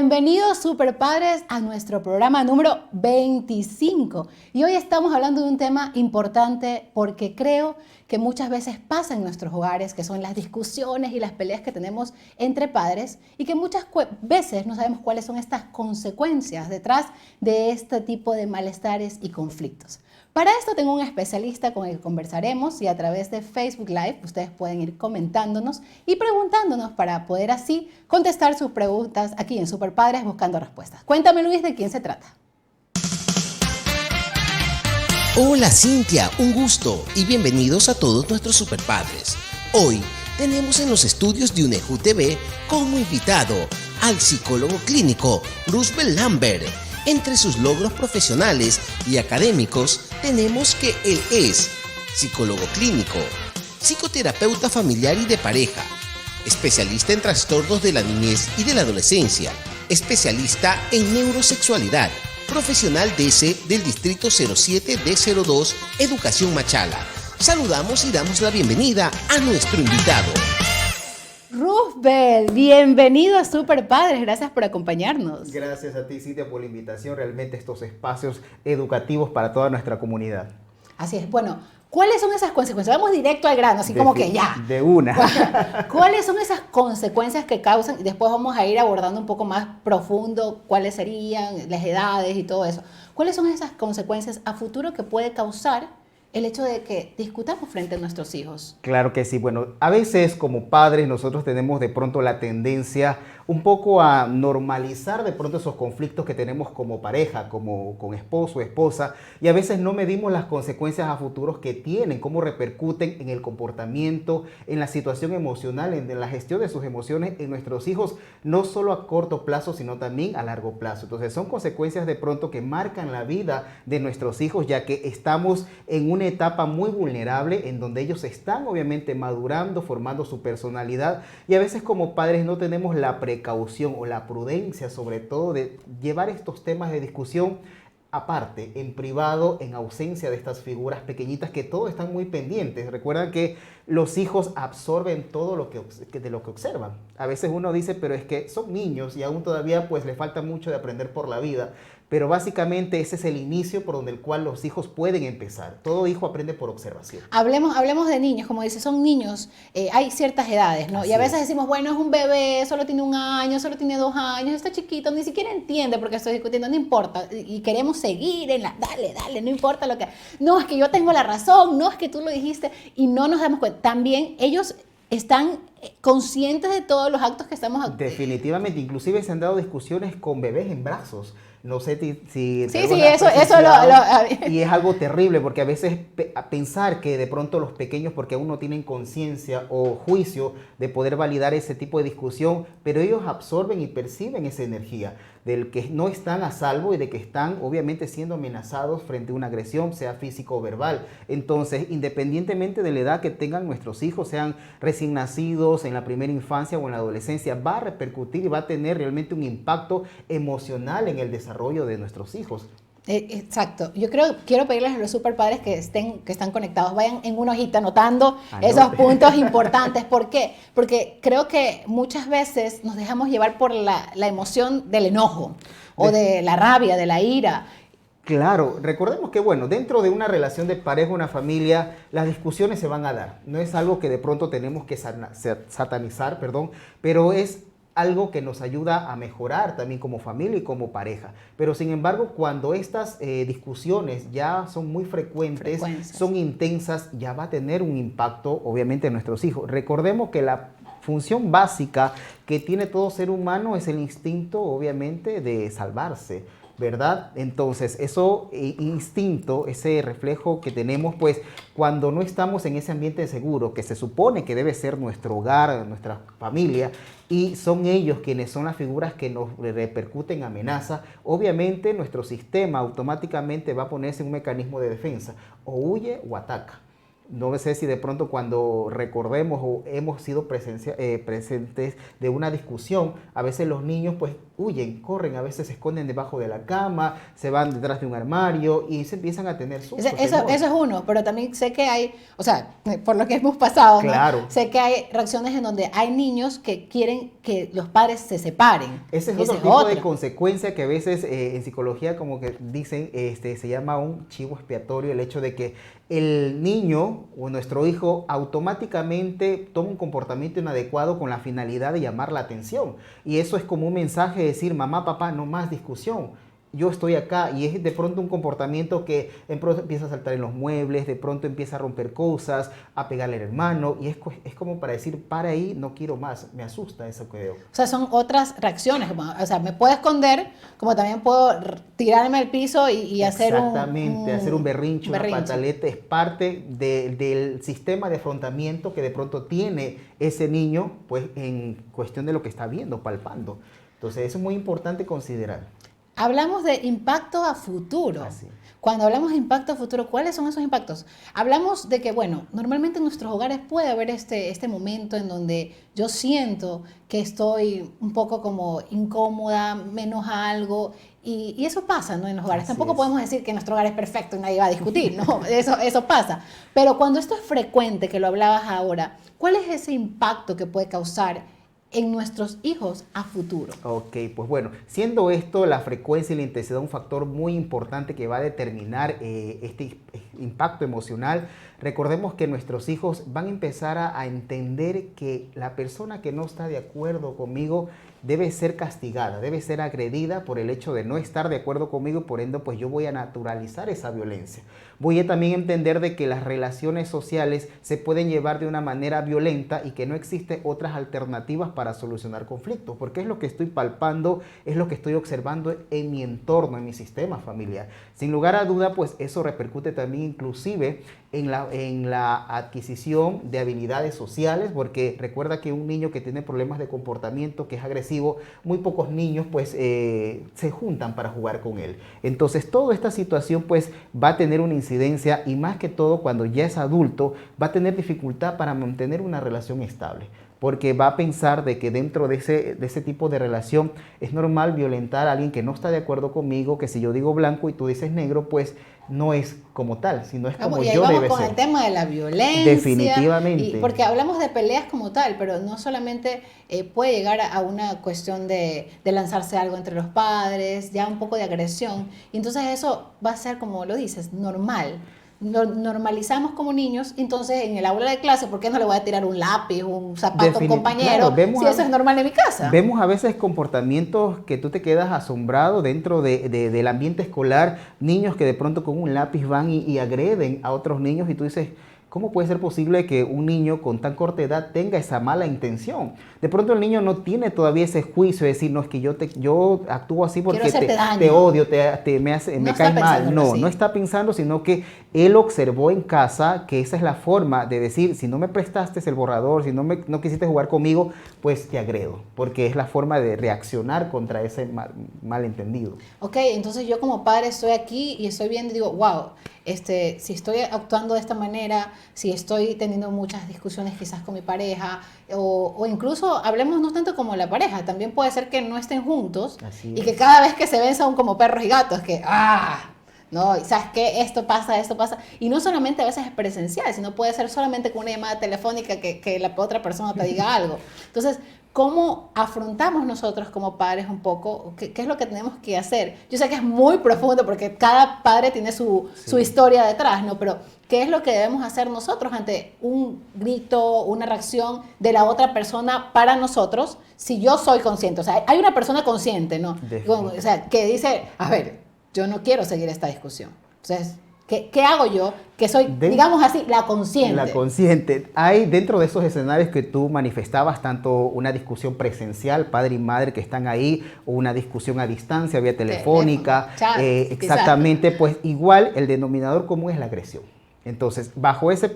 Bienvenidos super padres a nuestro programa número 25 y hoy estamos hablando de un tema importante porque creo que muchas veces pasa en nuestros hogares, que son las discusiones y las peleas que tenemos entre padres y que muchas veces no sabemos cuáles son estas consecuencias detrás de este tipo de malestares y conflictos. Para esto tengo un especialista con el que conversaremos y a través de Facebook Live ustedes pueden ir comentándonos y preguntándonos para poder así contestar sus preguntas aquí en Super Padres Buscando Respuestas. Cuéntame, Luis, ¿de quién se trata? Hola Cintia, un gusto y bienvenidos a todos nuestros superpadres. Hoy tenemos en los estudios de UNEJU TV como invitado al psicólogo clínico Roosevelt Lambert. Entre sus logros profesionales y académicos tenemos que él es psicólogo clínico, psicoterapeuta familiar y de pareja, especialista en trastornos de la niñez y de la adolescencia, especialista en neurosexualidad, profesional DC del Distrito 07D02, Educación Machala. Saludamos y damos la bienvenida a nuestro invitado. Roosevelt, bienvenido a Super Padres, gracias por acompañarnos. Gracias a ti, Cintia, por la invitación, realmente estos espacios educativos para toda nuestra comunidad. Así es, bueno, ¿cuáles son esas consecuencias? Vamos directo al grano, así como que ya. De una. ¿Cuáles son esas consecuencias que causan? Y después vamos a ir abordando un poco más profundo cuáles serían, las edades y todo eso. ¿Cuáles son esas consecuencias a futuro que puede causar el hecho de que discutamos frente a nuestros hijos? Claro que sí. Bueno, a veces como padres nosotros tenemos de pronto la tendencia un poco a normalizar de pronto esos conflictos que tenemos como pareja, como con esposo o esposa, y a veces no medimos las consecuencias a futuros que tienen, cómo repercuten en el comportamiento, en la situación emocional, en la gestión de sus emociones en nuestros hijos, no solo a corto plazo, sino también a largo plazo. Entonces son consecuencias de pronto que marcan la vida de nuestros hijos, ya que estamos en una etapa muy vulnerable en donde ellos están obviamente madurando, formando su personalidad, y a veces como padres no tenemos la precaución o la prudencia sobre todo de llevar estos temas de discusión aparte, en privado, en ausencia de estas figuras pequeñitas que todos están muy pendientes. Recuerdan que los hijos absorben todo de lo que observan. A veces uno dice, pero es que son niños y aún todavía pues les falta mucho de aprender por la vida. Pero básicamente ese es el inicio por donde el cual los hijos pueden empezar. Todo hijo aprende por observación. Hablemos de niños, como dice, son niños, hay ciertas edades, ¿no? Así y a veces es. decimos, bueno, es un bebé, solo tiene 1 año, solo tiene 2 años, está chiquito, ni siquiera entiende por qué estoy discutiendo, no importa. Y queremos seguir en la, dale, no importa lo que... No, es que yo tengo la razón, no, es que tú lo dijiste, y no nos damos cuenta. También ellos están conscientes de todos los actos que estamos haciendo. Definitivamente, inclusive se han dado discusiones con bebés en brazos. No sé si sí, eso y es algo terrible porque a veces pensar que de pronto los pequeños, porque aún no tienen conciencia o juicio de poder validar ese tipo de discusión, pero ellos absorben y perciben esa energía del que no están a salvo y de que están obviamente siendo amenazados frente a una agresión, sea físico o verbal. Entonces, independientemente de la edad que tengan nuestros hijos, sean recién nacidos, en la primera infancia o en la adolescencia, va a repercutir y va a tener realmente un impacto emocional en el desarrollo de nuestros hijos. Exacto. Quiero pedirles a los super padres que están conectados, vayan en una hojita anotando esos puntos importantes. ¿Por qué? Porque creo que muchas veces nos dejamos llevar por la emoción del enojo o de la rabia, de la ira. Claro, recordemos que bueno, dentro de una relación de pareja, una familia, las discusiones se van a dar. No es algo que de pronto tenemos que satanizar, pero es algo que nos ayuda a mejorar también como familia y como pareja. Pero sin embargo, cuando estas discusiones ya son muy frecuentes, son intensas, ya va a tener un impacto obviamente en nuestros hijos. Recordemos que la función básica que tiene todo ser humano es el instinto obviamente de salvarse, ¿verdad? Entonces, instinto, ese reflejo que tenemos, pues, cuando no estamos en ese ambiente seguro, que se supone que debe ser nuestro hogar, nuestra familia, y son ellos quienes son las figuras que nos repercuten amenaza, obviamente nuestro sistema automáticamente va a ponerse en un mecanismo de defensa, o huye o ataca. No sé si de pronto cuando recordemos o hemos sido presentes de una discusión, a veces los niños pues huyen, corren, a veces se esconden debajo de la cama, se van detrás de un armario y se empiezan a tener sustos. Eso es uno, pero también sé que hay, o sea, por lo que hemos pasado, claro, ¿no? Sé que hay reacciones en donde hay niños que quieren que los padres se separen. Ese es otro tipo de consecuencia que a veces en psicología como que dicen, se llama un chivo expiatorio, el hecho de que el niño o nuestro hijo automáticamente toma un comportamiento inadecuado con la finalidad de llamar la atención. Y eso es como un mensaje de decir, mamá, papá, no más discusión. Yo estoy acá, y es de pronto un comportamiento que empieza a saltar en los muebles, de pronto empieza a romper cosas, a pegarle al hermano, y es como para decir, para ahí, no quiero más, me asusta eso que veo. O sea, son otras reacciones, o sea, me puedo esconder, como también puedo tirarme al piso y hacer hacer un berrinche, una pataleta, es parte del sistema de afrontamiento que de pronto tiene ese niño, pues en cuestión de lo que está viendo, palpando. Entonces, eso es muy importante considerar. Hablamos de impacto a futuro. Así. Cuando hablamos de impacto a futuro, ¿cuáles son esos impactos? Hablamos de que, bueno, normalmente en nuestros hogares puede haber este momento en donde yo siento que estoy un poco como incómoda, me enoja algo, y eso pasa, ¿no? En los hogares. Así Tampoco es. podemos decir que nuestro hogar es perfecto y nadie va a discutir, ¿no? Eso pasa. Pero cuando esto es frecuente, que lo hablabas ahora, ¿cuál es ese impacto que puede causar en nuestros hijos a futuro? Ok, pues bueno, siendo esto la frecuencia y la intensidad un factor muy importante que va a determinar este impacto emocional, recordemos que nuestros hijos van a empezar a entender que la persona que no está de acuerdo conmigo debe ser castigada, debe ser agredida por el hecho de no estar de acuerdo conmigo, por ende pues yo voy a naturalizar esa violencia. Voy a también entender de que las relaciones sociales se pueden llevar de una manera violenta y que no existen otras alternativas para solucionar conflictos, porque es lo que estoy palpando, es lo que estoy observando en mi entorno, en mi sistema familiar. Sin lugar a duda, pues eso repercute también inclusive en la adquisición de habilidades sociales, porque recuerda que un niño que tiene problemas de comportamiento, que es agresivo, muy pocos niños pues se juntan para jugar con él. Entonces toda esta situación pues va a tener una incidencia, y más que todo cuando ya es adulto va a tener dificultad para mantener una relación estable, porque va a pensar de que dentro de ese tipo de relación es normal violentar a alguien que no está de acuerdo conmigo, que si yo digo blanco y tú dices negro, pues no es como tal, sino es como yo debe ser. Y ahí vamos con el tema de la violencia. Definitivamente. Porque hablamos de peleas como tal, pero no solamente puede llegar a una cuestión de lanzarse algo entre los padres, ya un poco de agresión. Y entonces eso va a ser, como lo dices, normal. Normalizamos como niños, entonces en el aula de clase, ¿por qué no le voy a tirar un lápiz, un zapato a un compañero, claro, si eso es normal en mi casa? Vemos a veces comportamientos que tú te quedas asombrado dentro del ambiente escolar, niños que de pronto con un lápiz van y agreden a otros niños, y tú dices, ¿cómo puede ser posible que un niño con tan corta edad tenga esa mala intención? De pronto el niño no tiene todavía ese juicio de decir, no, es que yo actúo así porque te odio, me caes mal. No está pensando, sino que él observó en casa que esa es la forma de decir, si no me prestaste el borrador, si no quisiste jugar conmigo, pues te agredo, porque es la forma de reaccionar contra ese malentendido. Ok, entonces yo como padre estoy aquí y estoy viendo y digo, wow, si estoy actuando de esta manera, si estoy teniendo muchas discusiones quizás con mi pareja, o incluso hablemos no tanto como la pareja, también puede ser que no estén juntos y que cada vez que se ven son como perros y gatos, que no, ¿sabes qué? Esto pasa, y no solamente a veces es presencial, sino puede ser solamente con una llamada telefónica que la otra persona te diga algo. Entonces, ¿cómo afrontamos nosotros como padres un poco? ¿Qué es lo que tenemos que hacer? Yo sé que es muy profundo porque cada padre tiene su historia detrás, ¿no? Pero ¿qué es lo que debemos hacer nosotros ante un grito, una reacción de la otra persona para nosotros si yo soy consciente? O sea, hay una persona consciente, ¿no? O sea, que dice, a ver, yo no quiero seguir esta discusión. Entonces, ¿qué hago yo? Que soy, digamos así, la consciente. La consciente. Hay dentro de esos escenarios que tú manifestabas, tanto una discusión presencial, padre y madre que están ahí, o una discusión a distancia, vía telefónica. Exactamente, exacto. Pues igual el denominador común es la agresión. Entonces, bajo ese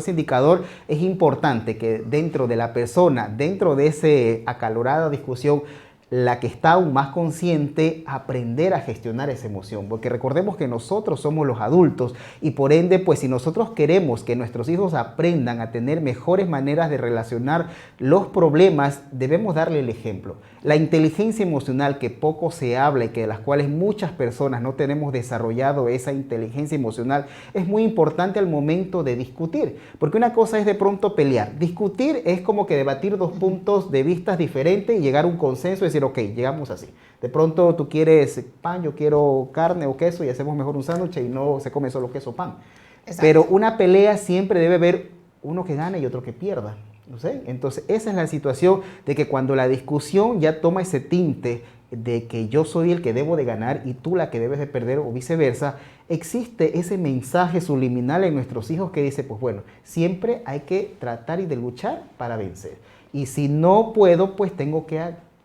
indicador es importante que dentro de la persona, dentro de esa acalorada discusión, la que está aún más consciente, aprender a gestionar esa emoción, porque recordemos que nosotros somos los adultos y por ende, pues si nosotros queremos que nuestros hijos aprendan a tener mejores maneras de relacionar los problemas, debemos darle el ejemplo. La inteligencia emocional que poco se habla y que de las cuales muchas personas no tenemos desarrollado esa inteligencia emocional es muy importante al momento de discutir, porque una cosa es de pronto pelear. Discutir es como que debatir dos puntos de vista diferentes y llegar a un consenso y decir, ok, llegamos así. De pronto tú quieres pan, yo quiero carne o queso y hacemos mejor un sándwich y no se come solo queso o pan. Exacto. Pero una pelea siempre debe haber uno que gane y otro que pierda. ¿No sé? Entonces esa es la situación de que cuando la discusión ya toma ese tinte de que yo soy el que debo de ganar y tú la que debes de perder o viceversa, existe ese mensaje subliminal en nuestros hijos que dice, pues bueno, siempre hay que tratar y de luchar para vencer. Y si no puedo, pues tengo que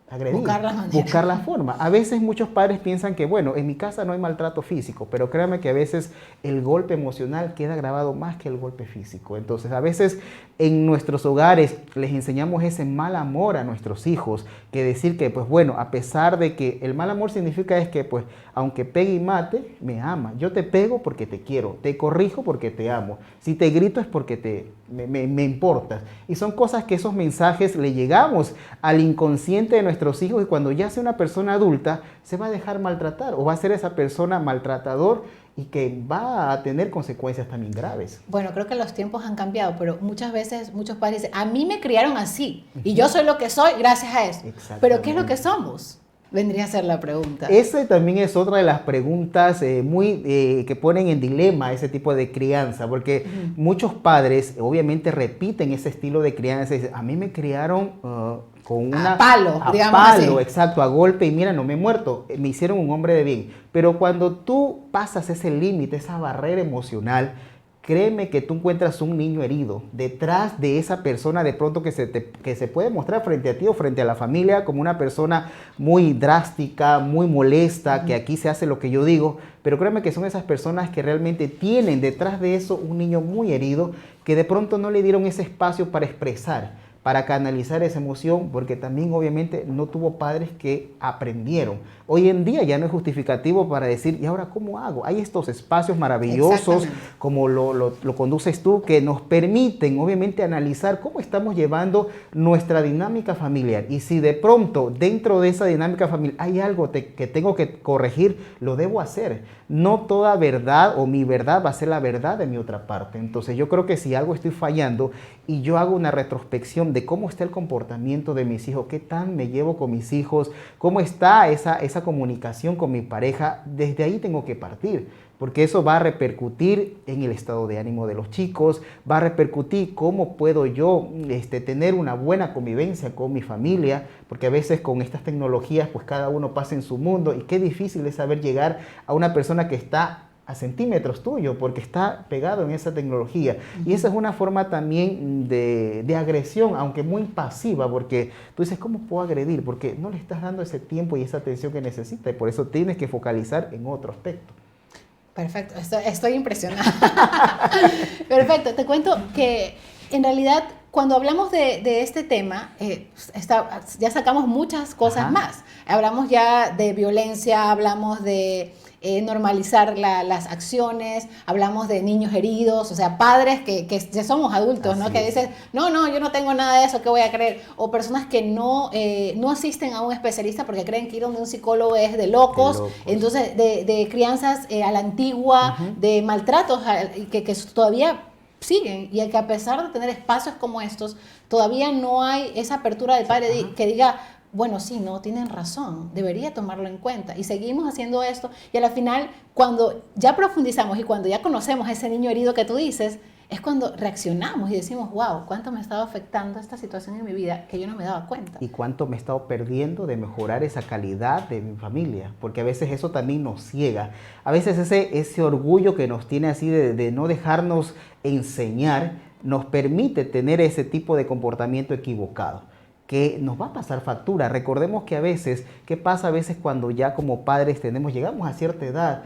agredir, buscar la forma. A veces muchos padres piensan que, bueno, en mi casa no hay maltrato físico, pero créanme que a veces el golpe emocional queda grabado más que el golpe físico. Entonces, a veces en nuestros hogares les enseñamos ese mal amor a nuestros hijos, que decir que, pues bueno, a pesar de que el mal amor significa es que, pues, aunque pegue y mate, me ama. Yo te pego porque te quiero, te corrijo porque te amo. Si te grito es porque me importas. Y son cosas que esos mensajes le llegamos al inconsciente de nuestros hijos y cuando ya sea una persona adulta se va a dejar maltratar o va a ser esa persona maltratador y que va a tener consecuencias también graves. Bueno, creo que los tiempos han cambiado, pero muchas veces muchos padres dicen, a mí me criaron así y yo soy lo que soy gracias a eso. Pero ¿qué es lo que somos? Vendría a ser la pregunta. Esa también es otra de las preguntas que ponen en dilema ese tipo de crianza, porque muchos padres obviamente repiten ese estilo de crianza y dicen, a mí me criaron con una... A palo, digamos palo, así. Exacto, a golpe y mira, no me he muerto, me hicieron un hombre de bien. Pero cuando tú pasas ese límite, esa barrera emocional, créeme que tú encuentras un niño herido detrás de esa persona de pronto que se puede mostrar frente a ti o frente a la familia como una persona muy drástica, muy molesta, que aquí se hace lo que yo digo, pero créeme que son esas personas que realmente tienen detrás de eso un niño muy herido que de pronto no le dieron ese espacio para expresar, para canalizar esa emoción, porque también obviamente no tuvo padres que aprendieron. Hoy en día ya no es justificativo para decir, ¿y ahora cómo hago? Hay estos espacios maravillosos, como lo conduces tú, que nos permiten obviamente analizar cómo estamos llevando nuestra dinámica familiar. Y si de pronto dentro de esa dinámica familiar hay algo que tengo que corregir, lo debo hacer. No toda verdad o mi verdad va a ser la verdad de mi otra parte. Entonces yo creo que si algo estoy fallando y yo hago una retrospección de cómo está el comportamiento de mis hijos, qué tan me llevo con mis hijos, cómo está esa comunicación con mi pareja, desde ahí tengo que partir, porque eso va a repercutir en el estado de ánimo de los chicos, va a repercutir cómo puedo yo tener una buena convivencia con mi familia, porque a veces con estas tecnologías pues cada uno pasa en su mundo y qué difícil es saber llegar a una persona que está a centímetros tuyo porque está pegado en esa tecnología. Y esa es una forma también de agresión, aunque muy pasiva, porque tú dices, ¿cómo puedo agredir? Porque no le estás dando ese tiempo y esa atención que necesita y por eso tienes que focalizar en otro aspecto. Perfecto, estoy impresionada. Perfecto, te cuento que en realidad cuando hablamos de este tema, ya sacamos muchas cosas más. Hablamos ya de violencia, hablamos de normalizar las acciones, hablamos de niños heridos, o sea, padres que ya somos adultos, ¿no? Que dicen, no, yo no tengo nada de eso, ¿qué voy a creer? O personas que no asisten a un especialista porque creen que ir donde un psicólogo es de locos. Entonces de crianzas a la antigua, de maltratos que todavía siguen y que a pesar de tener espacios como estos, todavía no hay esa apertura del padre que diga, bueno, sí, no, tienen razón, debería tomarlo en cuenta. Y seguimos haciendo esto y a la final, cuando ya profundizamos y cuando ya conocemos a ese niño herido que tú dices, es cuando reaccionamos y decimos, wow, cuánto me estaba afectando esta situación en mi vida que yo no me daba cuenta. Y cuánto me he estado perdiendo de mejorar esa calidad de mi familia, porque a veces eso también nos ciega. A veces ese orgullo que nos tiene así de no dejarnos enseñar, nos permite tener ese tipo de comportamiento equivocado, que nos va a pasar factura. Recordemos que a veces, ¿qué pasa a veces cuando ya como padres llegamos a cierta edad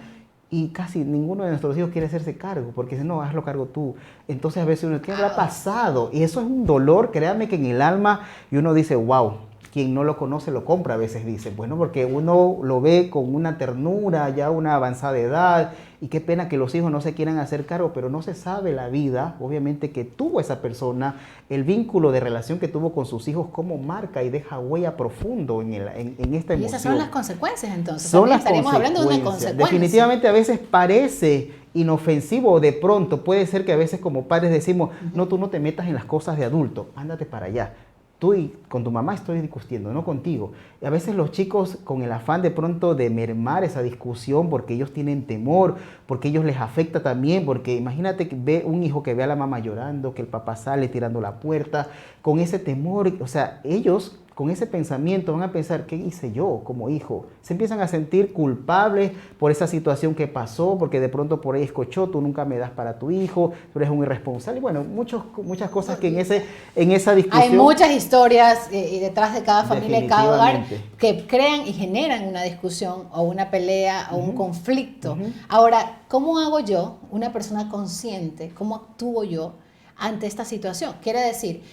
y casi ninguno de nuestros hijos quiere hacerse cargo? Porque dice, no, hazlo cargo tú. Entonces a veces uno, ¿qué habrá pasado? Y eso es un dolor, créanme que en el alma, y uno dice, wow, quien no lo conoce lo compra, a veces dicen, bueno, porque uno lo ve con una ternura, ya una avanzada edad, y qué pena que los hijos no se quieran hacer cargo, pero no se sabe la vida, obviamente, que tuvo esa persona, el vínculo de relación que tuvo con sus hijos, cómo marca y deja huella profundo en esta emoción. Y esas son las consecuencias, entonces. Son las estaríamos hablando de una consecuencia. Definitivamente a veces parece inofensivo, de pronto puede ser que a veces como padres decimos, no, tú no te metas en las cosas de adulto, ándate para allá. Tú y con tu mamá estoy discutiendo, no contigo. Y a veces los chicos con el afán de pronto de mermar esa discusión porque ellos tienen temor, porque ellos les afecta también, porque imagínate que ve un hijo que ve a la mamá llorando, que el papá sale tirando la puerta, con ese temor, o sea, ellos con ese pensamiento van a pensar, ¿qué hice yo como hijo? Se empiezan a sentir culpables por esa situación que pasó, porque de pronto por ahí escuchó, tú nunca me das para tu hijo, tú eres un irresponsable. Y bueno, muchas cosas que en esa discusión... Hay muchas historias y detrás de cada familia y cada hogar Definitivamente. que crean y generan una discusión o una pelea o un conflicto. Ujú. Ahora, ¿cómo hago yo, una persona consciente, cómo actúo yo ante esta situación? Quiere decir,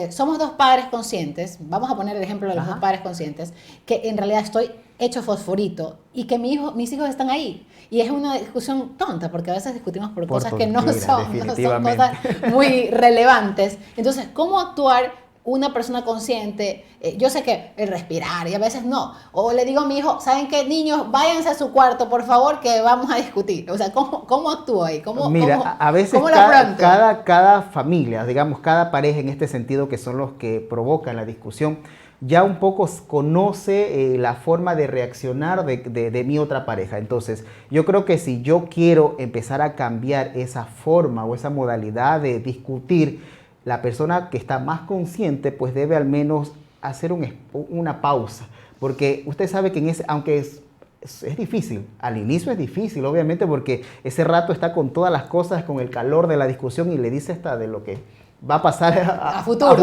somos dos padres conscientes, vamos a poner el ejemplo de los dos padres conscientes, que en realidad estoy hecho fosforito y que mis hijos están ahí. Y es una discusión tonta, porque a veces discutimos por cosas que no son cosas muy relevantes. Entonces, ¿cómo actuar una persona consciente? Yo sé que el respirar y a veces no. O le digo a mi hijo, ¿saben qué, niños? Váyanse a su cuarto, por favor, que vamos a discutir. O sea, ¿cómo actúo ahí? Mira, a veces cada familia, digamos, cada pareja en este sentido, que son los que provocan la discusión, ya un poco conoce la forma de reaccionar de mi otra pareja. Entonces, yo creo que si yo quiero empezar a cambiar esa forma o esa modalidad de discutir, la persona que está más consciente pues debe al menos hacer una pausa, porque usted sabe que aunque es difícil, al inicio es difícil obviamente, porque ese rato está con todas las cosas, con el calor de la discusión y le dice hasta de lo que va a pasar a futuro.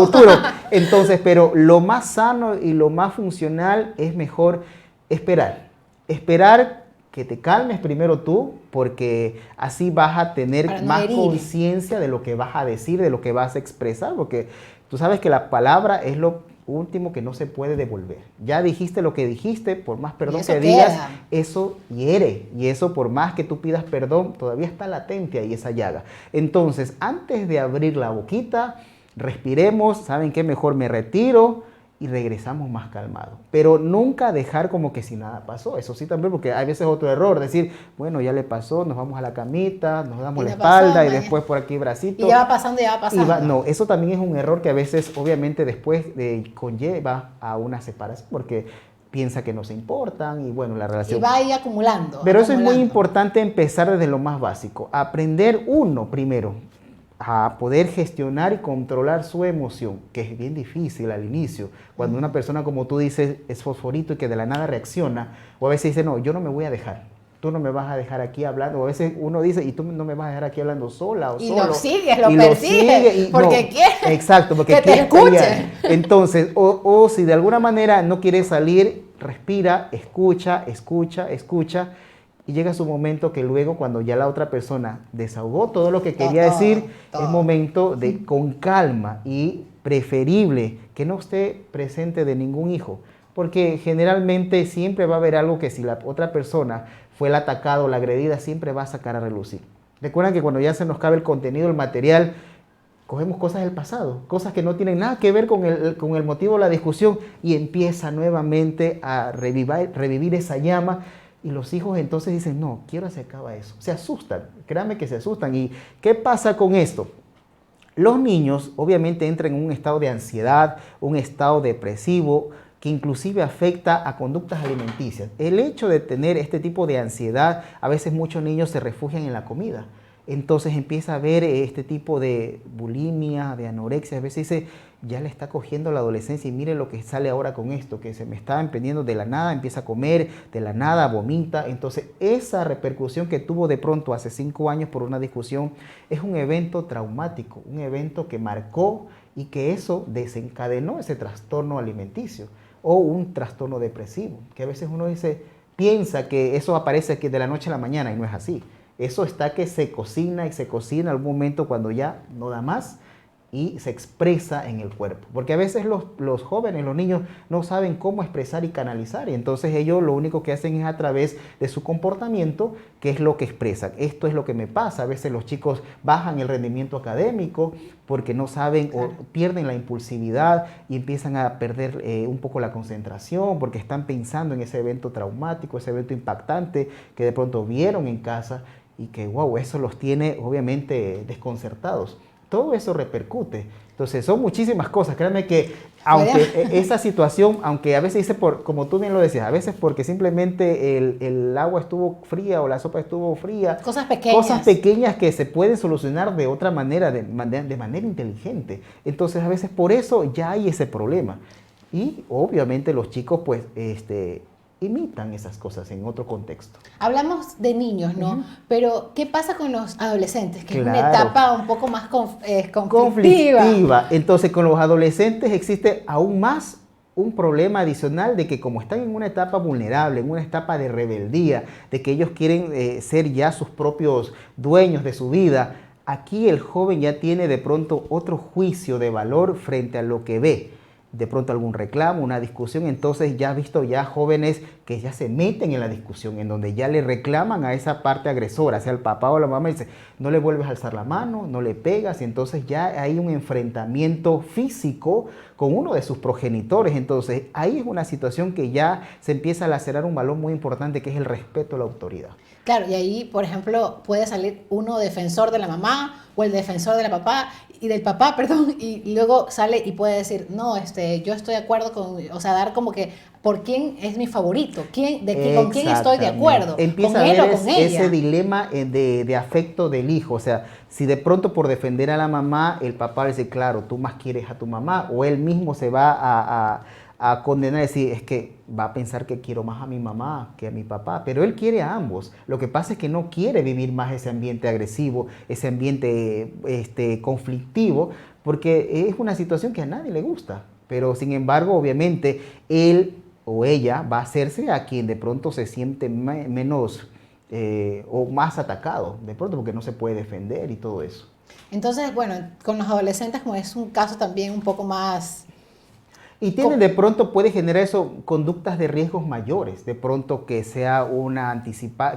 Entonces, pero lo más sano y lo más funcional es mejor esperar que te calmes primero tú, porque así vas a tener más conciencia de lo que vas a decir, de lo que vas a expresar, porque tú sabes que la palabra es lo último que no se puede devolver. Ya dijiste lo que dijiste, por más perdón que digas, eso hiere, y eso por más que tú pidas perdón, todavía está latente ahí esa llaga. Entonces, antes de abrir la boquita, respiremos, ¿saben qué? Mejor me retiro y regresamos más calmados. Pero nunca dejar como que si nada pasó. Eso sí también, porque hay veces otro error, decir, bueno, ya le pasó, nos vamos a la camita, nos damos la espalda y después por aquí bracito. Y ya va pasando, ya va pasando. No, eso también es un error que a veces obviamente después conlleva a una separación, porque piensa que no se importan y bueno, la relación... Y va ahí acumulando. Pero eso es muy importante, empezar desde lo más básico. Aprender uno primero a poder gestionar y controlar su emoción, que es bien difícil al inicio. Cuando una persona, como tú dices, es fosforito y que de la nada reacciona, o a veces dice, no, yo no me voy a dejar, tú no me vas a dejar aquí hablando, o a veces uno dice, y tú no me vas a dejar aquí hablando sola o solo. Y lo sigues, lo persigues, porque quieres. Exacto, porque que te escuche. Entonces, o si de alguna manera no quieres salir, respira, escucha, y llega su momento que luego, cuando ya la otra persona desahogó todo lo que quería decir, es momento de, con calma, y preferible que no esté presente de ningún hijo, porque generalmente siempre va a haber algo que si la otra persona fue el atacado o la agredida, siempre va a sacar a relucir. Recuerdan que cuando ya se nos cabe el contenido, el material, cogemos cosas del pasado, cosas que no tienen nada que ver con el motivo de la discusión, y empieza nuevamente a revivir esa llama. Y los hijos entonces dicen, no, quiero se acaba eso. Se asustan, créanme que se asustan. ¿Y qué pasa con esto? Los niños obviamente entran en un estado de ansiedad, un estado depresivo, que inclusive afecta a conductas alimenticias. El hecho de tener este tipo de ansiedad, a veces muchos niños se refugian en la comida. Entonces empieza a haber este tipo de bulimia, de anorexia. A veces dice, ya le está cogiendo la adolescencia y mire lo que sale ahora con esto, que se me está emprendiendo de la nada, empieza a comer, de la nada vomita. Entonces esa repercusión que tuvo de pronto hace 5 años por una discusión es un evento traumático, un evento que marcó y que eso desencadenó ese trastorno alimenticio o un trastorno depresivo, que a veces uno piensa que eso aparece aquí de la noche a la mañana y no es así. Eso está que se cocina y se cocina en algún momento cuando ya no da más y se expresa en el cuerpo. Porque a veces los jóvenes, los niños, no saben cómo expresar y canalizar. Y entonces ellos lo único que hacen es a través de su comportamiento, que es lo que expresan. Esto es lo que me pasa. A veces los chicos bajan el rendimiento académico porque no saben o pierden la impulsividad y empiezan a perder un poco la concentración porque están pensando en ese evento traumático, ese evento impactante que de pronto vieron en casa y que, wow, eso los tiene obviamente desconcertados. Todo eso repercute. Entonces, son muchísimas cosas. Créanme que, aunque esa situación, aunque a veces dice, como tú bien lo decías, a veces porque simplemente el agua estuvo fría o la sopa estuvo fría. Cosas pequeñas. Cosas pequeñas que se pueden solucionar de otra manera, de manera inteligente. Entonces, a veces por eso ya hay ese problema. Y obviamente los chicos, pues, imitan esas cosas en otro contexto. Hablamos de niños, ¿no? Pero, ¿qué pasa con los adolescentes? Que Claro. es una etapa un poco más conflictiva. Entonces, con los adolescentes existe aún más un problema adicional de que como están en una etapa vulnerable, en una etapa de rebeldía, de que ellos quieren ser ya sus propios dueños de su vida, aquí el joven ya tiene de pronto otro juicio de valor frente a lo que ve. De pronto algún reclamo, una discusión, entonces ya he visto ya jóvenes que ya se meten en la discusión, en donde ya le reclaman a esa parte agresora, sea el papá o la mamá, y dice, no le vuelves a alzar la mano, no le pegas, y entonces ya hay un enfrentamiento físico con uno de sus progenitores. Entonces ahí es una situación que ya se empieza a lacerar un valor muy importante, que es el respeto a la autoridad. Claro, y ahí, por ejemplo, puede salir uno defensor de la mamá o el defensor de la papá y del papá, perdón, y luego sale y puede decir, no, yo estoy de acuerdo con, o sea, dar como que por quién es mi favorito, con quién estoy de acuerdo, empieza con a él ver o con ella. ese dilema de afecto del hijo. O sea, si de pronto por defender a la mamá, el papá le dice, claro, tú más quieres a tu mamá, o él mismo se va a condenar, decir, es que va a pensar que quiero más a mi mamá que a mi papá, pero él quiere a ambos. Lo que pasa es que no quiere vivir más ese ambiente agresivo, ese ambiente conflictivo, porque es una situación que a nadie le gusta. Pero sin embargo, obviamente, él o ella va a hacerse a quien de pronto se siente menos o más atacado, de pronto porque no se puede defender y todo eso. Entonces, bueno, con los adolescentes como es un caso también un poco más... Y tienen de pronto, puede generar eso, conductas de riesgos mayores, de pronto que sea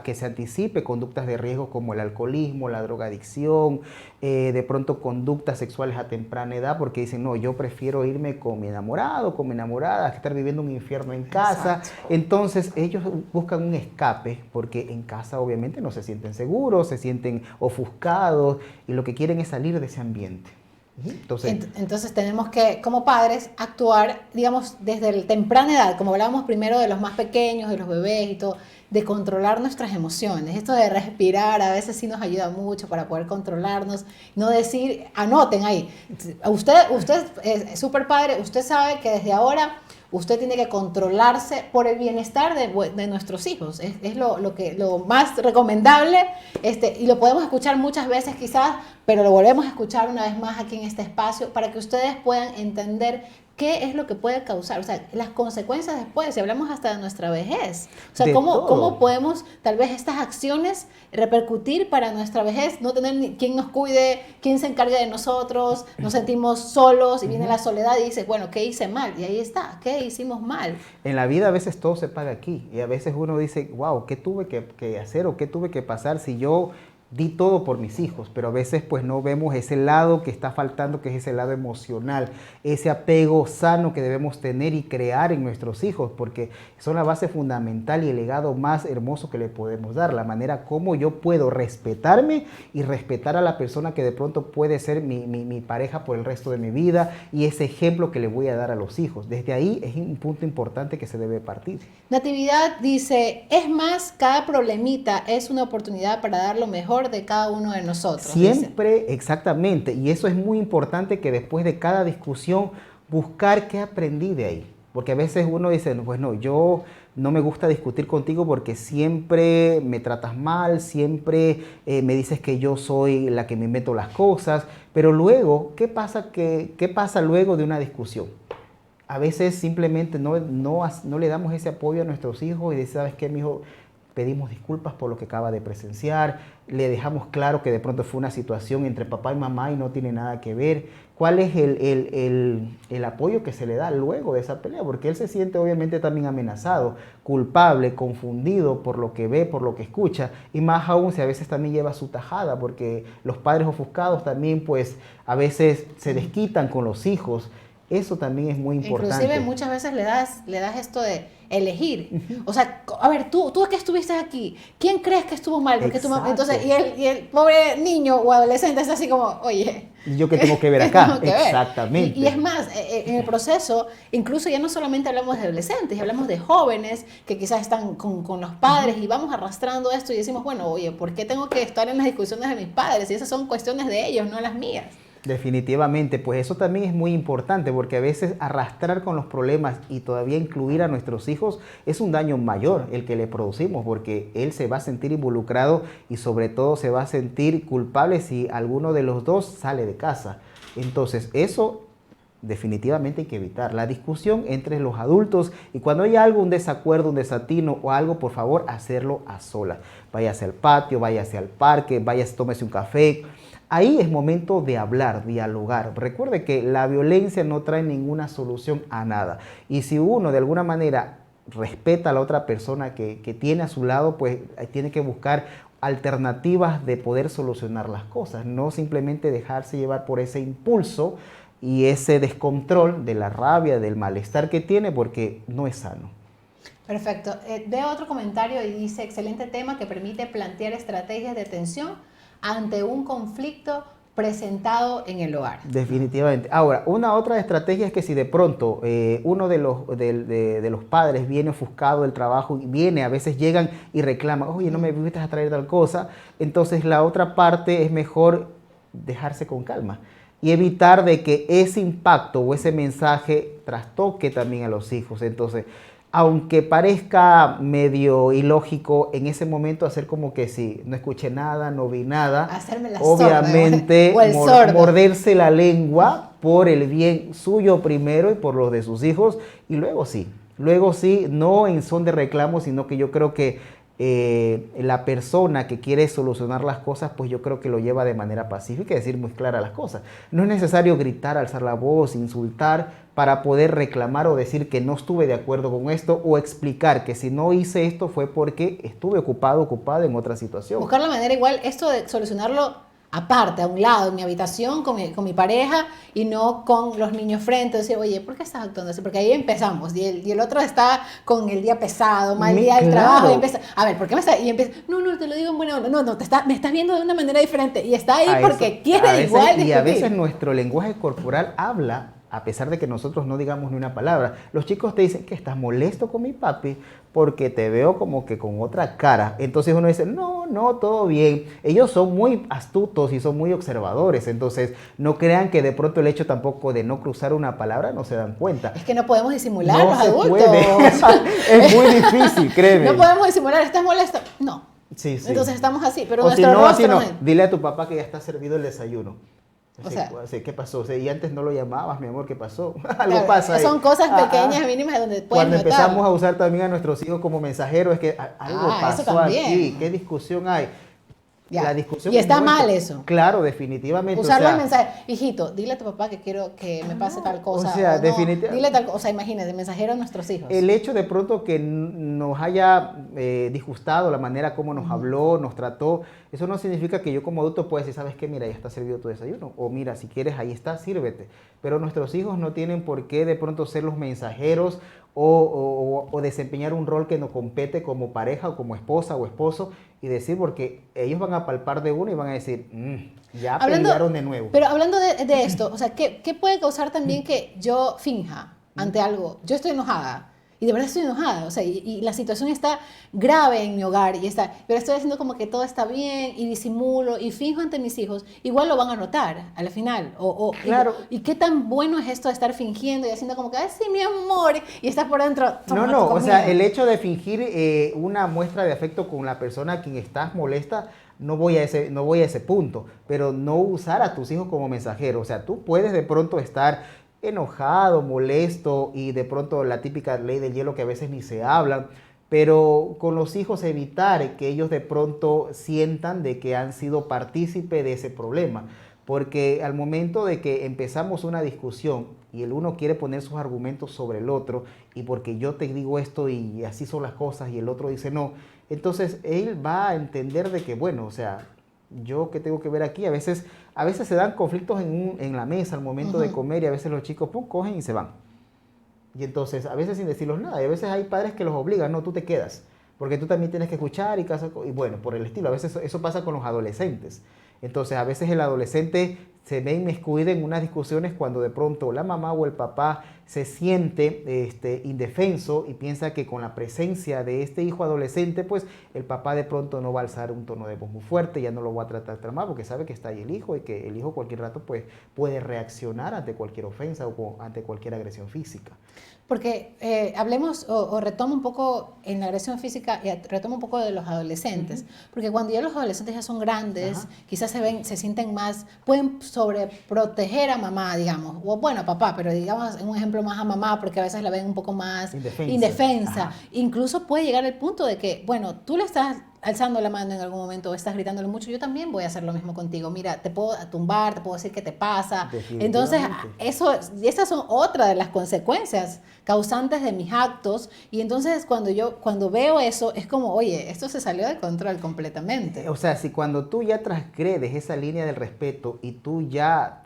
que se anticipe conductas de riesgo como el alcoholismo, la drogadicción, de pronto conductas sexuales a temprana edad, porque dicen, no, yo prefiero irme con mi enamorado, con mi enamorada, que estar viviendo un infierno en casa. Exacto. Entonces ellos buscan un escape, porque en casa obviamente no se sienten seguros, se sienten ofuscados, y lo que quieren es salir de ese ambiente. Entonces tenemos que, como padres, actuar, digamos, desde la temprana edad, como hablábamos primero de los más pequeños, de los bebés y todo, de controlar nuestras emociones. Esto de respirar a veces sí nos ayuda mucho para poder controlarnos, no decir, anoten ahí, usted es súper padre, usted sabe que desde ahora usted tiene que controlarse por el bienestar de nuestros hijos. Es lo más recomendable, y lo podemos escuchar muchas veces quizás, pero lo volvemos a escuchar una vez más aquí en este espacio para que ustedes puedan entender qué es lo que puede causar, o sea, las consecuencias después, si hablamos hasta de nuestra vejez. O sea, cómo podemos tal vez estas acciones repercutir para nuestra vejez, no tener quien nos cuide, quien se encargue de nosotros, nos sentimos solos y viene la soledad y dice, bueno, ¿qué hice mal? Y ahí está, ¿qué hicimos mal? En la vida a veces todo se paga aquí y a veces uno dice, wow, ¿qué tuve que hacer o qué tuve que pasar si yo di todo por mis hijos? Pero a veces pues no vemos ese lado que está faltando, que es ese lado emocional, ese apego sano que debemos tener y crear en nuestros hijos, porque son la base fundamental y el legado más hermoso que le podemos dar, la manera como yo puedo respetarme y respetar a la persona que de pronto puede ser mi pareja por el resto de mi vida, y ese ejemplo que le voy a dar a los hijos. Desde ahí es un punto importante que se debe partir. Natividad dice, es más, cada problemita es una oportunidad para dar lo mejor de cada uno de nosotros. Siempre, dice. Exactamente, y eso es muy importante, que después de cada discusión buscar qué aprendí de ahí, porque a veces uno dice, pues no, yo no me gusta discutir contigo porque siempre me tratas mal, siempre me dices que yo soy la que me invento las cosas, pero luego, ¿qué pasa luego de una discusión? A veces simplemente no le damos ese apoyo a nuestros hijos y dice, ¿sabes qué, mijo? pedimos disculpas por lo que acaba de presenciar, le dejamos claro que de pronto fue una situación entre papá y mamá y no tiene nada que ver. ¿Cuál es el apoyo que se le da luego de esa pelea? Porque él se siente obviamente también amenazado, culpable, confundido por lo que ve, por lo que escucha, y más aún si a veces también lleva su tajada, porque los padres ofuscados también pues a veces se desquitan con los hijos. Eso también es muy importante. Inclusive muchas veces le das esto de elegir. O sea, a ver, tú que estuviste aquí, ¿quién crees que estuvo mal? Porque entonces, y el pobre niño o adolescente está así como, oye, ¿yo qué tengo que ver acá? Tengo que ver. Exactamente. Y es más, en el proceso, incluso ya no solamente hablamos de adolescentes, hablamos de jóvenes que quizás están con los padres y vamos arrastrando esto y decimos, bueno, oye, ¿por qué tengo que estar en las discusiones de mis padres? Y esas son cuestiones de ellos, no las mías. Definitivamente, pues eso también es muy importante porque a veces arrastrar con los problemas y todavía incluir a nuestros hijos es un daño mayor el que le producimos porque él se va a sentir involucrado y sobre todo se va a sentir culpable si alguno de los dos sale de casa. Entonces eso definitivamente hay que evitar la discusión entre los adultos y cuando hay algo, un desacuerdo, un desatino o algo, por favor, hacerlo a solas. Váyase al patio, váyase al parque, váyase, tómese un café. Ahí es momento de hablar, dialogar. Recuerde que la violencia no trae ninguna solución a nada. Y si uno de alguna manera respeta a la otra persona que tiene a su lado, pues tiene que buscar alternativas de poder solucionar las cosas. No simplemente dejarse llevar por ese impulso y ese descontrol de la rabia, del malestar que tiene, porque no es sano. Perfecto. Veo otro comentario y dice, excelente tema que permite plantear estrategias de atención ante un conflicto presentado en el hogar. Definitivamente. Ahora, una otra estrategia es que si de pronto uno de los padres viene ofuscado del trabajo y viene, a veces llegan y reclaman, oye, no me viniste a traer tal cosa, entonces la otra parte es mejor dejarse con calma y evitar de que ese impacto o ese mensaje trastoque también a los hijos. Entonces, aunque parezca medio ilógico en ese momento hacer como que sí, no escuché nada, no vi nada, hacerme la obviamente sorda, morderse la lengua por el bien suyo primero y por los de sus hijos y luego sí, no en son de reclamo, sino que yo creo que la persona que quiere solucionar las cosas, pues yo creo que lo lleva de manera pacífica y decir muy clara las cosas. No es necesario gritar, alzar la voz, insultar para poder reclamar o decir que no estuve de acuerdo con esto o explicar que si no hice esto fue porque estuve ocupada en otra situación. Buscar la manera igual, esto de solucionarlo aparte, a un lado, en mi habitación, con mi pareja y no con los niños frente. Decir, oye, ¿por qué estás actuando así? Porque ahí empezamos y el otro está con el día pesado, mal día del trabajo y empieza, a ver, ¿por qué me está? Y empieza, no, te lo digo en buena onda, no, me estás viendo de una manera diferente y está ahí porque quiere igual discutir. Y a veces nuestro lenguaje corporal habla, a pesar de que nosotros no digamos ni una palabra. Los chicos te dicen que estás molesto con mi papi porque te veo como que con otra cara. Entonces uno dice, no, todo bien. Ellos son muy astutos y son muy observadores. Entonces no crean que de pronto el hecho tampoco de no cruzar una palabra no se dan cuenta. Es que no podemos disimular no los se adultos. Puede. Es muy difícil, créeme. No podemos disimular, ¿estás molesto? No. Sí. Entonces estamos así, pero o nuestro rostro no. Dile a tu papá que ya está servido el desayuno. O sea, ¿qué pasó? O sea, y antes no lo llamabas, mi amor, ¿qué pasó? Algo claro, pasa ahí. son cosas pequeñas, mínimas, donde pueden Cuando notar. empezamos a usar también a nuestros hijos como mensajeros, es que algo pasó aquí, ¿qué discusión hay? Ya. La discusión y está no mal es, eso. Claro, definitivamente. Usar los mensajes. Hijito, dile a tu papá que quiero que me pase tal cosa. O sea, definitivamente. Dile tal cosa. O sea, imagínate, mensajero a nuestros hijos. El hecho de pronto que nos haya disgustado la manera como nos habló, nos trató, eso no significa que yo como adulto pueda decir, ¿sabes qué? Mira, ya está servido tu desayuno. O mira, si quieres, ahí está, sírvete. Pero nuestros hijos no tienen por qué de pronto ser los mensajeros o desempeñar un rol que nos compete como pareja o como esposa o esposo y decir, porque ellos van a palpar de uno y van a decir, ya pelearon de nuevo. Pero hablando de esto, o sea, ¿qué puede causar también que yo finja ante algo? Yo estoy enojada. Y de verdad estoy enojada, o sea, y la situación está grave en mi hogar, pero estoy haciendo como que todo está bien, y disimulo, y finjo ante mis hijos, igual lo van a notar al final. Claro. ¿Y qué tan bueno es esto de estar fingiendo y haciendo como que, ay, sí, mi amor, y estás por dentro? No, o sea, el hecho de fingir una muestra de afecto con la persona a quien estás molesta, no voy a ese punto, pero no usar a tus hijos como mensajeros. O sea, tú puedes de pronto estar enojado, molesto y de pronto la típica ley del hielo que a veces ni se hablan, pero con los hijos evitar que ellos de pronto sientan de que han sido partícipe de ese problema. Porque al momento de que empezamos una discusión y el uno quiere poner sus argumentos sobre el otro, y porque yo te digo esto y así son las cosas y el otro dice no, entonces él va a entender de que, bueno, o sea, yo qué tengo que ver aquí. A veces se dan conflictos en la mesa al momento de comer, y a veces los chicos pum, cogen y se van. Y entonces, a veces sin decirles nada, y a veces hay padres que los obligan, no, tú te quedas, porque tú también tienes que escuchar y bueno, por el estilo. A veces eso pasa con los adolescentes. Entonces, a veces el adolescente se ve inmiscuido en unas discusiones cuando de pronto la mamá o el papá se siente indefenso y piensa que con la presencia de este hijo adolescente, pues el papá de pronto no va a alzar un tono de voz muy fuerte, ya no lo va a tratar tan mal, porque sabe que está ahí el hijo y que el hijo cualquier rato pues puede reaccionar ante cualquier ofensa o ante cualquier agresión física. Porque hablemos o retomo un poco en la agresión física y retomo un poco de los adolescentes, porque cuando ya los adolescentes ya son grandes, quizás se sienten más, pueden sobreproteger a mamá, digamos, o bueno, a papá, pero digamos en un ejemplo más a mamá, porque a veces la ven un poco más indefensa. Incluso puede llegar al punto de que, bueno, tú le estás alzando la mano en algún momento o estás gritándole mucho, yo también voy a hacer lo mismo contigo. Mira, te puedo tumbar, te puedo decir qué te pasa. Entonces, esas son otra de las consecuencias causantes de mis actos. Y entonces cuando veo eso, es como, oye, esto se salió de control completamente. O sea, si cuando tú ya transgredes esa línea del respeto y tú ya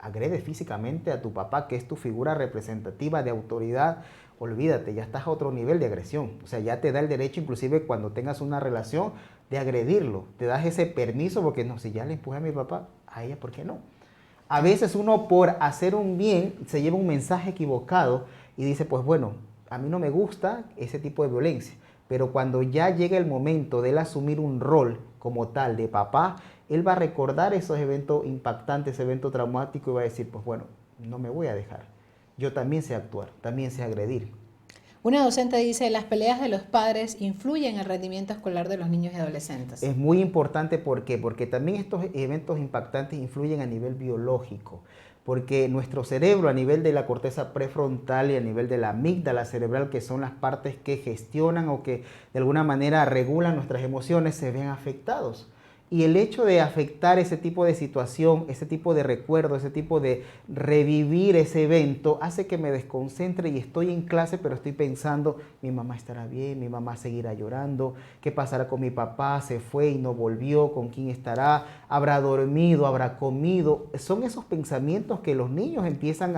agredes físicamente a tu papá, que es tu figura representativa de autoridad, olvídate, ya estás a otro nivel de agresión. O sea, ya te da el derecho, inclusive cuando tengas una relación, de agredirlo. Te das ese permiso porque no, si ya le empujé a mi papá, a ella, ¿por qué no? A veces uno por hacer un bien se lleva un mensaje equivocado y dice, pues bueno, a mí no me gusta ese tipo de violencia. Pero cuando ya llega el momento de él asumir un rol como tal de papá, él va a recordar esos eventos impactantes, ese evento traumático, y va a decir, pues bueno, no me voy a dejar. Yo también sé actuar, también sé agredir. Una docente dice, las peleas de los padres influyen en el rendimiento escolar de los niños y adolescentes. Es muy importante, ¿por qué? Porque también estos eventos impactantes influyen a nivel biológico. Porque nuestro cerebro, a nivel de la corteza prefrontal y a nivel de la amígdala cerebral, que son las partes que gestionan o que de alguna manera regulan nuestras emociones, se ven afectados. Y el hecho de afectar ese tipo de situación, ese tipo de recuerdo, ese tipo de revivir ese evento, hace que me desconcentre y estoy en clase, pero estoy pensando, mi mamá estará bien, mi mamá seguirá llorando, ¿qué pasará con mi papá? Se fue y no volvió, ¿con quién estará? ¿Habrá dormido? ¿Habrá comido? Son esos pensamientos que los niños empiezan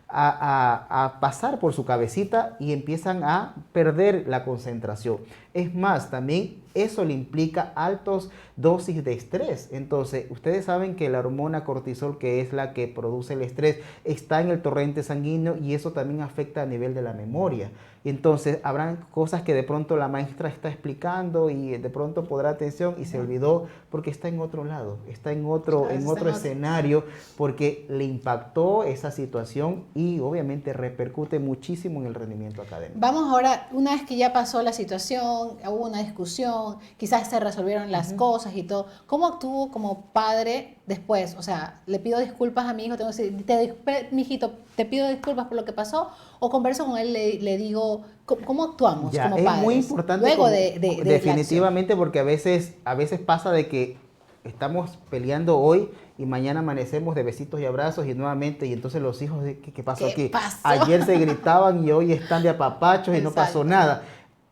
a pasar por su cabecita y empiezan a perder la concentración. Es más, también eso le implica altas dosis de estrés. Entonces, ustedes saben que la hormona cortisol, que es la que produce el estrés, está en el torrente sanguíneo y eso también afecta a nivel de la memoria. Y entonces, habrán cosas que de pronto la maestra está explicando y de pronto podrá atención y se olvidó porque está en otro lado, está en otro escenario, porque le impactó esa situación y obviamente repercute muchísimo en el rendimiento académico. Vamos ahora, una vez que ya pasó la situación, hubo una discusión, quizás se resolvieron las cosas y todo, ¿cómo actúo como padre después? O sea, ¿le pido disculpas a mi hijo? Tengo que decir, mijito, te pido disculpas por lo que pasó, o converso con él, le digo, ¿cómo actuamos como padres? Es muy importante luego definitivamente, porque a veces pasa de que estamos peleando hoy y mañana amanecemos de besitos y abrazos y nuevamente, y entonces los hijos, ¿qué pasó aquí? Ayer se gritaban y hoy están de apapachos y no pasó nada.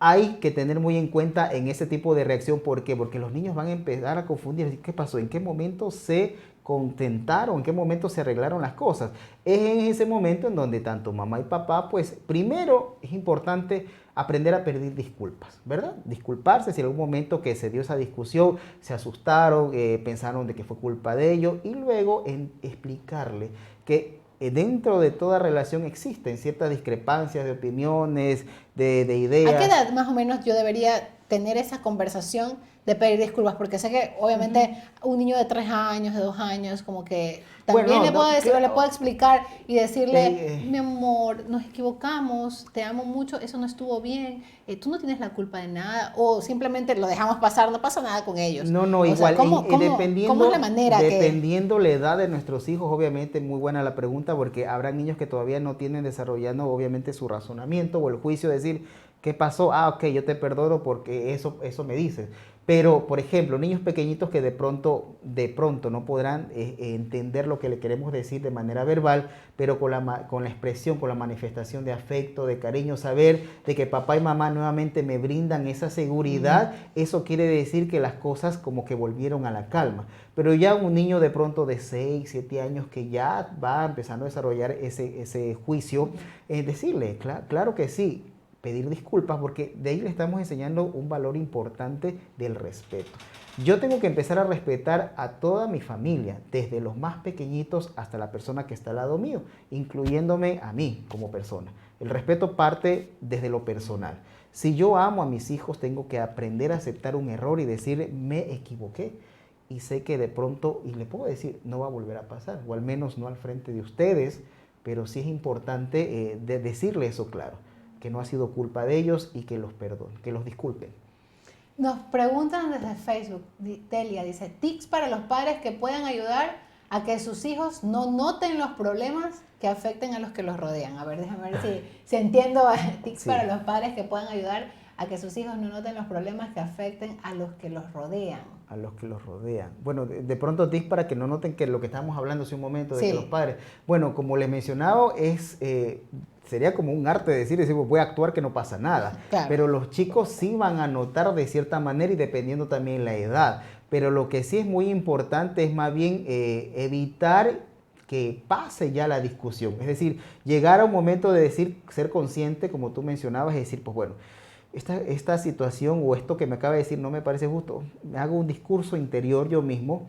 Hay que tener muy en cuenta en ese tipo de reacción. ¿Por qué? Porque los niños van a empezar a confundir. ¿Qué pasó? ¿En qué momento se contentaron? ¿En qué momento se arreglaron las cosas? Es en ese momento en donde tanto mamá y papá, pues primero es importante aprender a pedir disculpas, ¿verdad? Disculparse si en algún momento que se dio esa discusión, se asustaron, pensaron de que fue culpa de ellos, y luego explicarle que dentro de toda relación existen ciertas discrepancias de opiniones, de ideas. ¿A qué edad más o menos yo debería tener esa conversación de pedir disculpas, porque sé que obviamente un niño de 3 años, de 2 años, como que también Bueno, le puedo decir, claro. le puedo explicar y decirle, Eh, mi amor, nos equivocamos, te amo mucho, eso no estuvo bien, tú no tienes la culpa de nada, o simplemente lo dejamos pasar, no pasa nada con ellos. No, no, O sea, igual, ¿cómo es la manera que...? dependiendo la edad de nuestros hijos, obviamente muy buena la pregunta, porque habrá niños que todavía no tienen desarrollando obviamente su razonamiento o el juicio de decir, ¿qué pasó? Ah, ok, yo te perdono porque eso me dices. Pero, por ejemplo, niños pequeñitos que de pronto no podrán entender lo que le queremos decir de manera verbal, pero con la expresión, con la manifestación de afecto, de cariño, saber de que papá y mamá nuevamente me brindan esa seguridad, eso quiere decir que las cosas como que volvieron a la calma. Pero ya un niño de pronto de 6, 7 años que ya va empezando a desarrollar ese juicio, decirle, claro que sí, pedir disculpas, porque de ahí le estamos enseñando un valor importante del respeto. Yo tengo que empezar a respetar a toda mi familia, desde los más pequeñitos hasta la persona que está al lado mío, incluyéndome a mí como persona. El respeto parte desde lo personal. Si yo amo a mis hijos, tengo que aprender a aceptar un error y decir, me equivoqué. Y sé que de pronto, y le puedo decir, no va a volver a pasar, o al menos no al frente de ustedes, pero sí es importante decirle eso claro, que no ha sido culpa de ellos y que los perdonen, que los disculpen. Nos preguntan desde Facebook, Delia dice, tips para los padres que puedan ayudar a que sus hijos no noten los problemas que afecten a los que los rodean. A ver, déjame ver si entiendo tips Sí. para los padres que puedan ayudar a que sus hijos no noten los problemas que afecten a los que los rodean. A los que los rodean. Bueno, de pronto tips para que no noten que lo que estábamos hablando hace un momento, de Sí. que los padres, bueno, como les mencionaba, sería como un arte decir, voy a actuar que no pasa nada. Claro. Pero los chicos sí van a notar de cierta manera y dependiendo también la edad. Pero lo que sí es muy importante es más bien evitar que pase ya la discusión. Es decir, llegar a un momento de decir, ser consciente, como tú mencionabas, y decir, pues bueno, esta situación o esto que me acaba de decir no me parece justo. Me hago un discurso interior yo mismo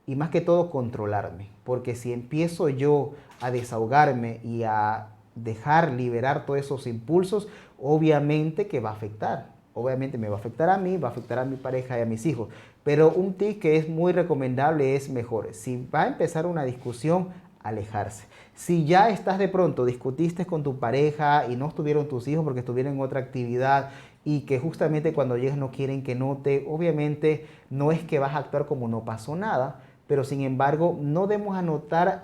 y más que todo controlarme. Porque si empiezo yo a desahogarme y a dejar liberar todos esos impulsos, obviamente que va a afectar. Obviamente me va a afectar a mí, va a afectar a mi pareja y a mis hijos. Pero un tip que es muy recomendable es mejor. Si va a empezar una discusión, alejarse. Si ya estás de pronto, discutiste con tu pareja y no estuvieron tus hijos porque estuvieron en otra actividad y que justamente cuando llegas no quieren que note, obviamente no es que vas a actuar como no pasó nada, pero sin embargo no demos a notar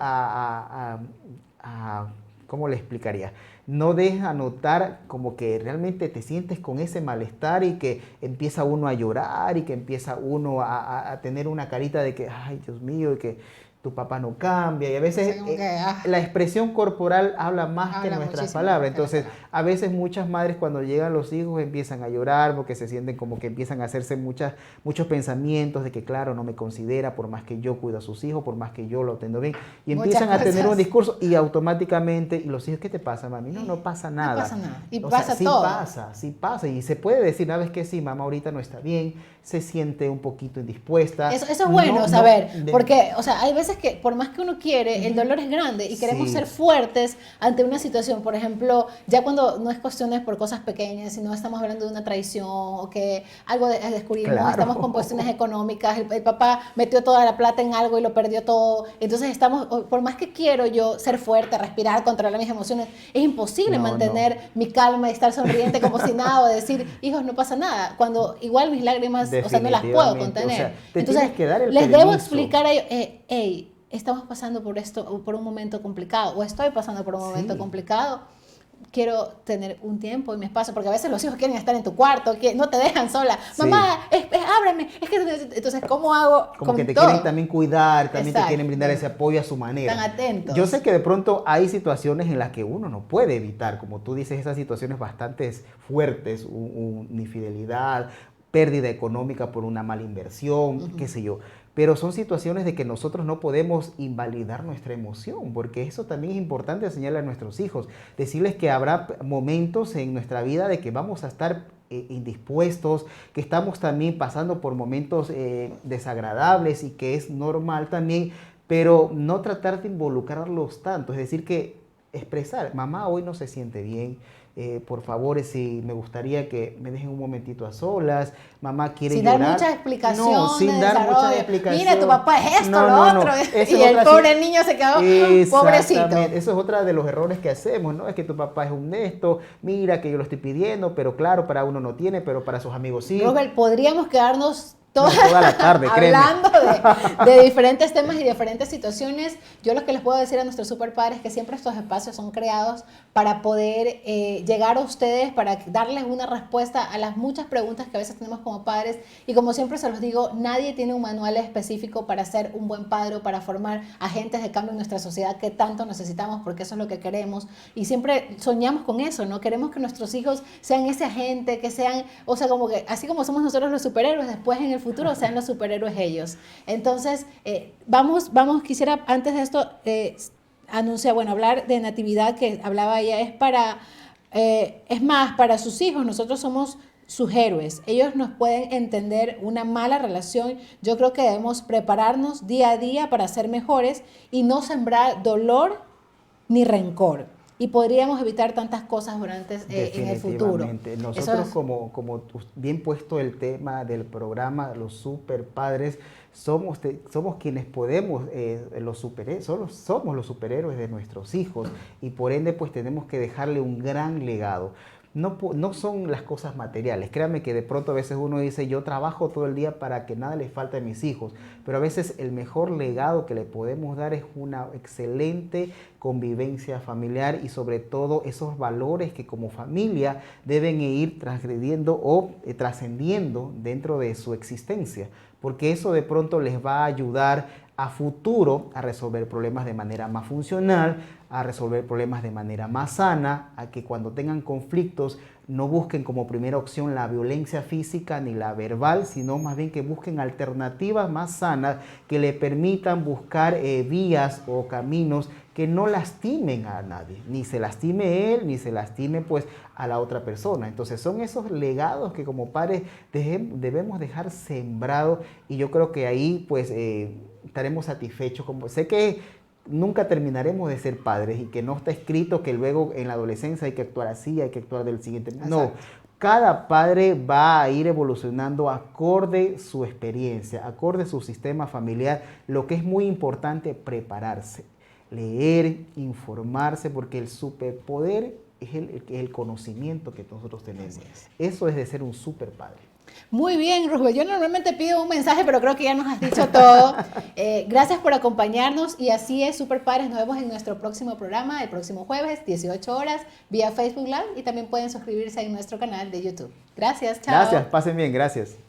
¿cómo le explicaría? No dejes a notar como que realmente te sientes con ese malestar y que empieza uno a llorar y que empieza uno a tener una carita de que, ay, Dios mío, y que tu papá no cambia. Y a veces Sí, como que, la expresión corporal habla más que nuestras muchísimo palabras. más que las Entonces, palabras. a veces muchas madres cuando llegan los hijos empiezan a llorar porque se sienten como que empiezan a hacerse muchos pensamientos de que, claro, no me considera por más que yo cuido a sus hijos, por más que yo lo atiendo bien. Y Muchas empiezan a tener un cosas. discurso y automáticamente, y los hijos, ¿qué te pasa, mami? No, no pasa nada. No pasa nada. Y O pasa sea, todo. sí pasa. Y se puede decir, ¿sabes qué? Sí, mamá ahorita no está bien, se siente un poquito indispuesta. Eso es bueno No, saber, no, porque, o sea, hay veces que por más que uno quiere, el dolor es grande y queremos Sí. ser fuertes ante una situación. Por ejemplo, ya cuando no es cuestiones por cosas pequeñas, sino estamos hablando de una traición o que algo descubrimos, Claro. estamos con cuestiones económicas, el papá metió toda la plata en algo y lo perdió todo. Entonces estamos, por más que quiero yo ser fuerte, respirar, controlar mis emociones, es imposible No, mantener mi calma y estar sonriente como si nada o decir, hijos, no pasa nada, cuando igual mis lágrimas, o sea, no las puedo Definitivamente. contener. O sea, te Entonces, tienes que dar el les debo permiso. explicar a ellos, hey, estamos pasando por esto, por un momento complicado, o estoy pasando por un momento Sí. complicado, quiero tener un tiempo y mi espacio, porque a veces los hijos quieren estar en tu cuarto, que no te dejan sola. Sí. Mamá, ábreme, es que entonces, ¿cómo hago Como con que te todo? quieren también cuidar, también te Exacto. quieren brindar ese apoyo a su manera. Están atentos. Yo sé que de pronto hay situaciones en las que uno no puede evitar, como tú dices, esas situaciones bastante fuertes, una infidelidad, pérdida económica por una mala inversión, qué sé yo. Pero son situaciones de que nosotros no podemos invalidar nuestra emoción, porque eso también es importante enseñarle a nuestros hijos. Decirles que habrá momentos en nuestra vida de que vamos a estar indispuestos, que estamos también pasando por momentos desagradables y que es normal también, pero no tratar de involucrarlos tanto. Es decir, que expresar, mamá hoy no se siente bien, por favor, si me gustaría que me dejen un momentito a solas, mamá quiere sin llorar. dar muchas explicaciones. No, sin dar muchas explicaciones. Mira, tu papá es esto, No, lo no, no. otro. Esa Y es el otra, pobre sí. niño se quedó pobrecito. Exactamente. Eso es otra de los errores que hacemos, ¿no? Es que tu papá es un esto, mira que yo lo estoy pidiendo, pero claro, para uno no tiene, pero para sus amigos sí. Robert, podríamos quedarnos toda la tarde, créeme. hablando de diferentes temas y diferentes situaciones. Yo lo que les puedo decir a nuestros super padres es que siempre estos espacios son creados para poder llegar a ustedes, para darles una respuesta a las muchas preguntas que a veces tenemos como padres. Y como siempre se los digo, nadie tiene un manual específico para ser un buen padre o para formar agentes de cambio en nuestra sociedad que tanto necesitamos, porque eso es lo que queremos. Y siempre soñamos con eso, ¿no? Queremos que nuestros hijos sean ese agente, que sean, o sea, como que así como somos nosotros los superhéroes, después en el futuro sean los superhéroes ellos. Entonces, quisiera antes de esto anunciar, hablar de natividad que hablaba ella, es más, para sus hijos, nosotros somos sus héroes. Ellos nos pueden entender una mala relación. Yo creo que debemos prepararnos día a día para ser mejores y no sembrar dolor ni rencor. Y podríamos evitar tantas cosas en el futuro. Nosotros, como bien puesto el tema del programa, los super padres, somos quienes podemos, somos los superhéroes de nuestros hijos y por ende pues tenemos que dejarle un gran legado. No son las cosas materiales. Créanme que de pronto a veces uno dice, yo trabajo todo el día para que nada les falte a mis hijos, pero a veces el mejor legado que le podemos dar es una excelente convivencia familiar y sobre todo esos valores que como familia deben ir transgrediendo o trascendiendo dentro de su existencia, porque eso de pronto les va a ayudar a futuro a resolver problemas de manera más funcional, a resolver problemas de manera más sana, a que cuando tengan conflictos no busquen como primera opción la violencia física ni la verbal, sino más bien que busquen alternativas más sanas que le permitan buscar vías o caminos que no lastimen a nadie, ni se lastime él, ni se lastime pues a la otra persona. Entonces son esos legados que como padres debemos dejar sembrados y yo creo que ahí pues estaremos satisfechos. Sé que nunca terminaremos de ser padres y que no está escrito que luego en la adolescencia hay que actuar así, hay que actuar del siguiente. No, cada padre va a ir evolucionando acorde su experiencia, acorde su sistema familiar. Lo que es muy importante, prepararse, leer, informarse, porque el superpoder es el conocimiento que nosotros tenemos. Eso es de ser un super padre. Muy bien, Rubén. Yo normalmente pido un mensaje, pero creo que ya nos has dicho todo. Gracias por acompañarnos y así es, Super Padres. Nos vemos en nuestro próximo programa, el próximo jueves, 18 horas, vía Facebook Live y también pueden suscribirse en nuestro canal de YouTube. Gracias, chao. Gracias, pasen bien, gracias.